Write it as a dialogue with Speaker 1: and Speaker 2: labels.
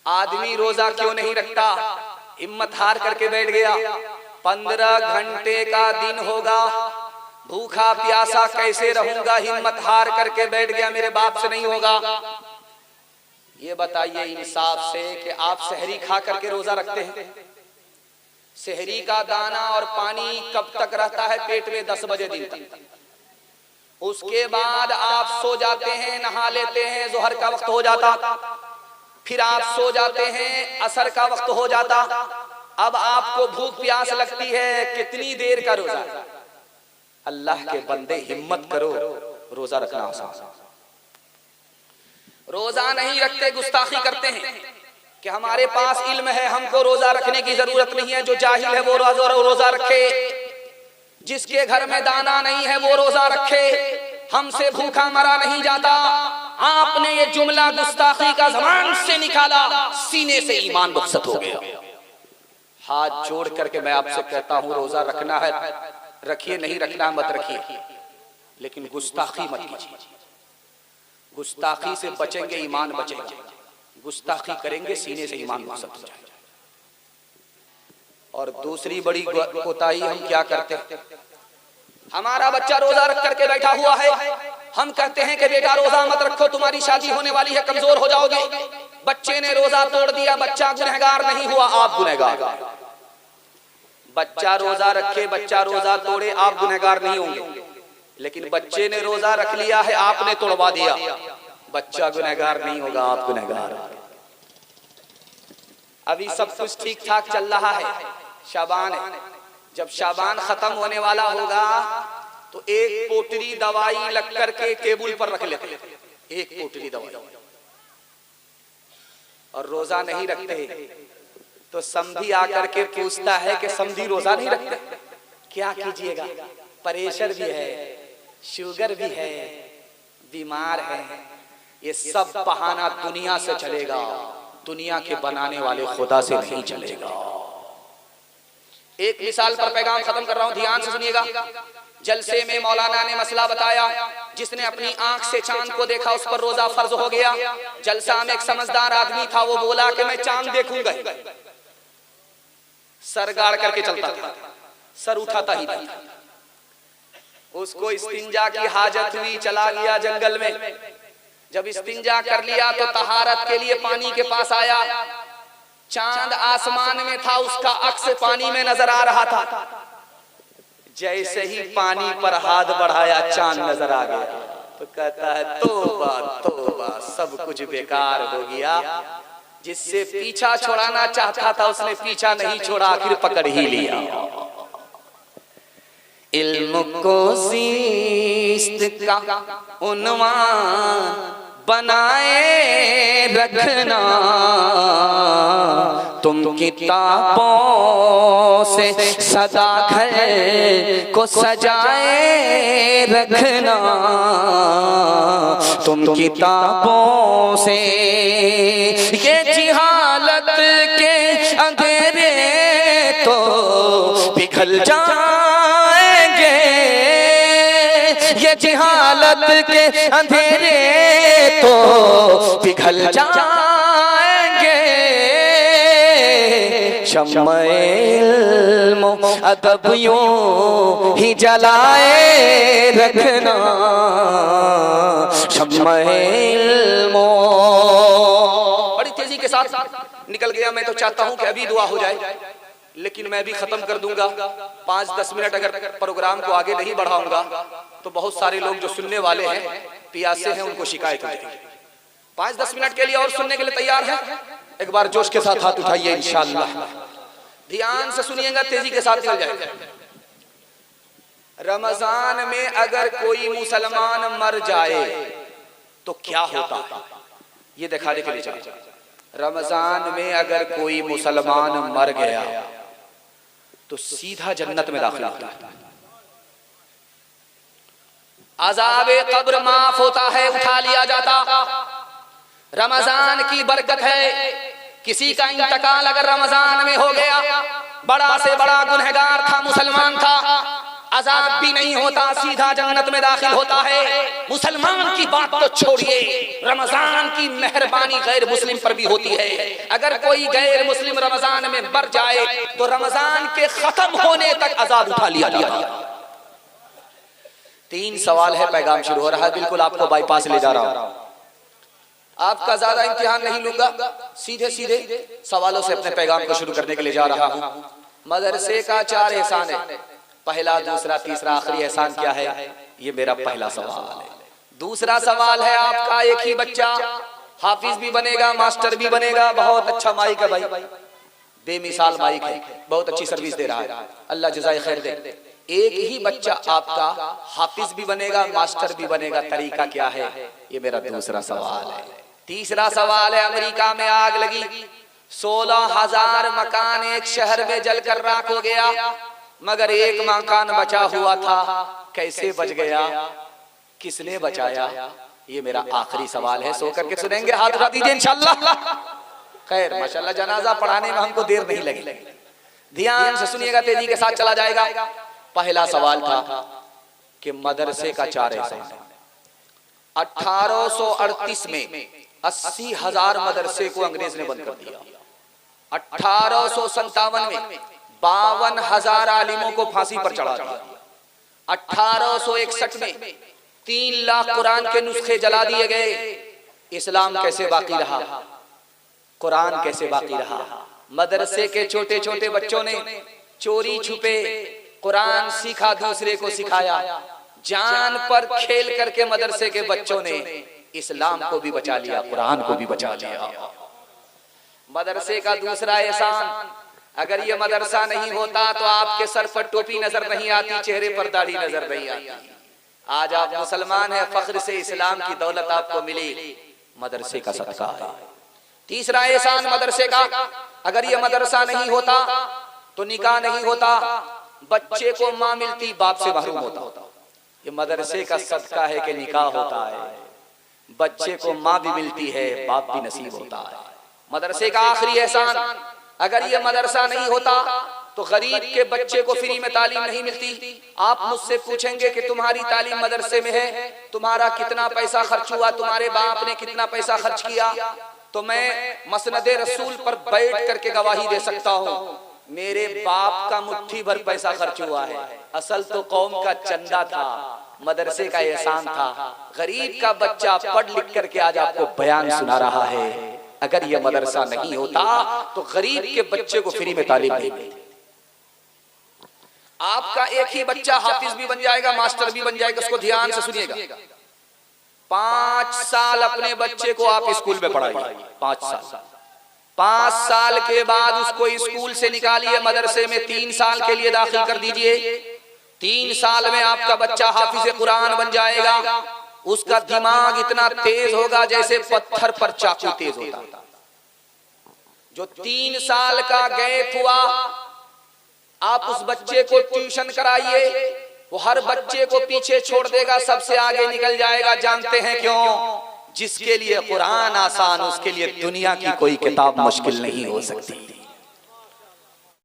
Speaker 1: आदमी रोजा क्यों नहीं रखता? हिम्मत हार करके बैठ गया। 15 घंटे का दिन होगा, भूखा प्यासा कैसे रहूंगा, हिम्मत हार करके बैठ गया, मेरे बाप से नहीं होगा। ये बताइए इंसाफ से कि आप सहरी खा करके रोजा रखते हैं? सहरी का दाना और पानी कब तक रहता है पेट में? 10 बजे दिन तक। उसके बाद आप सो जाते हैं, नहा लेते हैं, जोहर का वक्त हो जाता, फिर आप सो जाते हैं, असर का वक्त हो जाता। अब आपको भूख प्यास लगती है, कितनी देर का रोजा? अल्लाह के बंदे हिम्मत करो, रोजा रखना आसान। रोजा नहीं रखते, गुस्ताखी करते हैं कि हमारे पास इल्म है, हमको रोजा रखने की जरूरत नहीं है। जो जाहिल है वो रोजा रखे, जिसके घर में दाना नहीं है वो रोजा रखे, हमसे भूखा मरा नहीं जाता। आपने ये जुमला गुस्ताखी का ज़बान से निकाला, सीने से ईमान रुखसत हो गया। हाथ जोड़ करके मैं आपसे कहता हूँ, रोजा रखना है रखिए, नहीं रखना मत रखिए, लेकिन गुस्ताखी मत कीजिए। गुस्ताखी से बचेंगे, ईमान बचेगा। गुस्ताखी करेंगे, सीने से ईमान रुखसत हो जाएगा। और दूसरी बड़ी कोताही हम क्या करते हैं? हमारा बच्चा रोजा रख करके बैठा हुआ है, हम कहते हैं कि बेटा रोजा मत रखो, तुम्हारी शादी होने वाली है, कमजोर हो जाओगे। बच्चे ने रोजा तोड़ दिया, बच्चा गुनहगार नहीं हुआ, आप गुनहगार। बच्चा रोजा रखे, बच्चा रोजा तोड़े, आप गुनहगार नहीं होंगे। लेकिन बच्चे ने रोजा रख लिया है, आपने तोड़वा दिया, बच्चा गुनहगार नहीं होगा, आप गुनहगार। अभी सब कुछ ठीक ठाक चल रहा है, शाबान है। जब शाबान खत्म होने वाला होगा तो एक पोटली दवाई लग करके टेबल पर रख लेते हैं, एक पोटली दवाई, और रोजा नहीं रखते। तो समधी आकर के पूछता है कि समधी रोजा नहीं रखते, क्या कीजिएगा? प्रेशर भी है, शुगर भी है, बीमार है। ये सब बहाना दुनिया से चलेगा, दुनिया के बनाने वाले खुदा से नहीं चलेगा। एक मिसाल पर पैगाम खत्म कर रहा हूं, ध्यान से सुनिएगा। जलसे में मौलाना ने मसला बताया, जिसने अपनी आंख से चांद को देखा उस पर रोजा फर्ज हो गया। जलसा में एक समझदार आदमी था, वो बोला कि मैं चांद देखूंगा। सर गाड़ करके चलता था, सर उठाता ही था। उसको इस्तिंजा की हाजत हुई, चला गया जंगल में। जब इस्तिंजा कर लिया तो तहारत के लिए पानी के पास आया। चांद आसमान में था, उसका अक्स पानी में नजर आ रहा था। जैसे ही पानी पर हाथ बढ़ाया, चांद नजर आ गया। तो कहता है तौबा तौबा, सब कुछ बेकार हो गया। जिससे पीछा छोड़ाना चाहता था उसने पीछा नहीं छोड़ा, आखिर पकड़ ही लिया। इल्म को ज़ीस्त का उन्वान बनाए रखना, तुम किताबों से सदा घर को सजाए रखना, तुम किताबों से ये जिहालत के अंधेरे तो पिघल जाएंगे, ये जिहालत के अंधेरे तो पिघल जाएंगे। शम्मे इल्म अदब यूं ही जलाए रखना, शम्मे इल्म। बड़ी तेजी के साथ निकल गया। मैं तो चाहता हूं कि अभी दुआ हो जाए, लेकिन मैं भी खत्म कर दूंगा। 5-10 मिनट अगर प्रोग्राम को आगे नहीं बढ़ाऊंगा तो बहुत सारे लोग जो सुनने वाले हैं, प्यासे हैं, उनको शिकायत हो जाएगी। 5-10 मिनट के लिए और सुनने के लिए तैयार है? एक बार जोश के साथ हाथ उठाइए इंशाअल्लाह। ध्यान से सुनिएगा, तेजी के साथ चल जाएगा। रमजान में अगर कोई मुसलमान मर जाए तो क्या होता, ये दिखाने के लिए चाहिए। रमजान में अगर कोई मुसलमान मर गया तो सीधा जन्नत में दाखिल होता है। अज़ाबे कब्र माफ होता है, उठा लिया जाता। रमजान की बरकत है। किसी का इंतकाल अगर रमजान में हो गया, बड़ा से बड़ा गुनहगार था, मुसलमान था, अजाब भी नहीं होता, सीधा जन्नत में दाखिल होता है। मुसलमान की बात तो छोड़िए, रमजान की मेहरबानी गैर मुस्लिम पर भी होती है। अगर कोई गैर मुस्लिम रमजान में मर जाए तो रमजान के खत्म होने तक अजाब उठा लिया जाता। 3 सवाल है, पैगाम शुरू हो रहा है, बिल्कुल आपको बाईपास ले जा रहा हूं। आपका ज्यादा इम्तिहान नहीं लूंगा, सीधे सीधे सवालों से अपने पैगाम को शुरू करने के लिए जा रहा हूं। मदरसे का 4 एहसान है, पहला, दूसरा, तीसरा, आखिरी एहसान क्या है? ये मेरा पहला सवाल है। दूसरा सवाल है, आपका एक ही बच्चा हाफिज भी बनेगा, मास्टर भी बनेगा, बहुत अच्छा माइक है भाई, बेमिसाल माइक है, बहुत अच्छी सर्विस दे रहा है, अल्लाह जज़ाए खैर दे। एक ही बच्चा आपका हाफिज भी बनेगा, मास्टर भी बनेगा, तरीका क्या है? ये मेरा दूसरा सवाल है। तीसरा सवाल है, अमेरिका में आग लगी, 16,000 मकान एक शहर में जलकर राख हो गया, मगर एक मकान बचा हुआ था, कैसे बच गया? किसने बचाया? ये मेरा आखिरी सवाल है। सो करके सुनेंगे, हाथ उठा दीजिए इंशाअल्लाह। खैर माशाअल्लाह, जनाजा पढ़ाने में हमको देर नहीं लगी, ध्यान से सुनिएगा, तेजी के साथ चला जाएगा। पहला सवाल था कि मदरसे का 4 एहसान। 1838 में 80,000 मदरसे को अंग्रेज ने बंद कर दिया। 1857 में 52,000 आलिमों को फांसी पर चढ़ा दिया। 1861 में 3 लाख कुरान के नुस्खे जला दिए गए। इस्लाम कैसे बाकी रहा? कुरान कैसे बाकी रहा? मदरसे के छोटे छोटे बच्चों ने चोरी छुपे कुरान सीखा, दूसरे को सिखाया, जान पर खेल करके मदरसे के बच्चों ने इस्लाम को भी बचा लिया, कुरान को भी बचा लिया। मदरसे का दूसरा एहसान, अगर ये मदरसा नहीं होता तो आपके सर पर टोपी नजर नहीं आती, चेहरे पर दाढ़ी नजर नहीं आती। आज आप मुसलमान हैं, फख्र से इस्लाम की दौलत आपको मिली, मदरसे का सदका है। तीसरा एहसान मदरसे का, अगर ये मदरसा नहीं होता तो निकाह नहीं होता, बच्चे को माँ मिलती, बाप से महरूम होता। ये मदरसे का सदका है कि निकाह होता है, बच्चे को माँ भी मिलती है, बाप भी नसीब होता है। मदरसे का आखिरी एहसान, अगर ये मदरसा नहीं होता तो गरीब के बच्चे को फ्री में तालीम नहीं मिलती। आप मुझसे पूछेंगे कि तुम्हारी तालीम मदरसे में है, तुम्हारा कितना पैसा खर्च हुआ, तुम्हारे बाप ने कितना पैसा खर्च किया, तो मैं मसनदे रसूल पर बैठ करके गवाही दे सकता हूँ, मेरे बाप का मुट्ठी भर पैसा खर्च हुआ है। असल तो कौम का चंदा था, मदरसे का एहसान था। गरीब का बच्चा पढ़ लिख करके आज आपको बयान सुना रहा है। अगर ये मदरसा नहीं होता तो गरीब के बच्चे को फ्री में तालीम नहीं मिलती। आपका एक ही बच्चा हाफिज भी बन जाएगा, मास्टर भी बन जाएगा। उसको ध्यान से सुनिएगा, 5 साल अपने बच्चे को आप स्कूल में पढ़ाइए, 5 साल। 5 साल के बाद उसको स्कूल से निकालिए, मदरसे में 3 साल के लिए दाखिल कर दीजिए। 3 साल में आपका बच्चा हाफिज कुरान बन जाएगा। उसका दिमाग इतना तेज होगा जैसे पत्थर पर चाकू तेज होता। जो 3 साल का गैप हुआ, आप उस बच्चे को ट्यूशन कराइए, वो हर बच्चे को पीछे छोड़ देगा, सबसे आगे निकल जाएगा। जानते हैं क्यों? जिसके लिए कुरान आसान, उसके लिए दुनिया की कोई किताब मुश्किल नहीं हो सकती।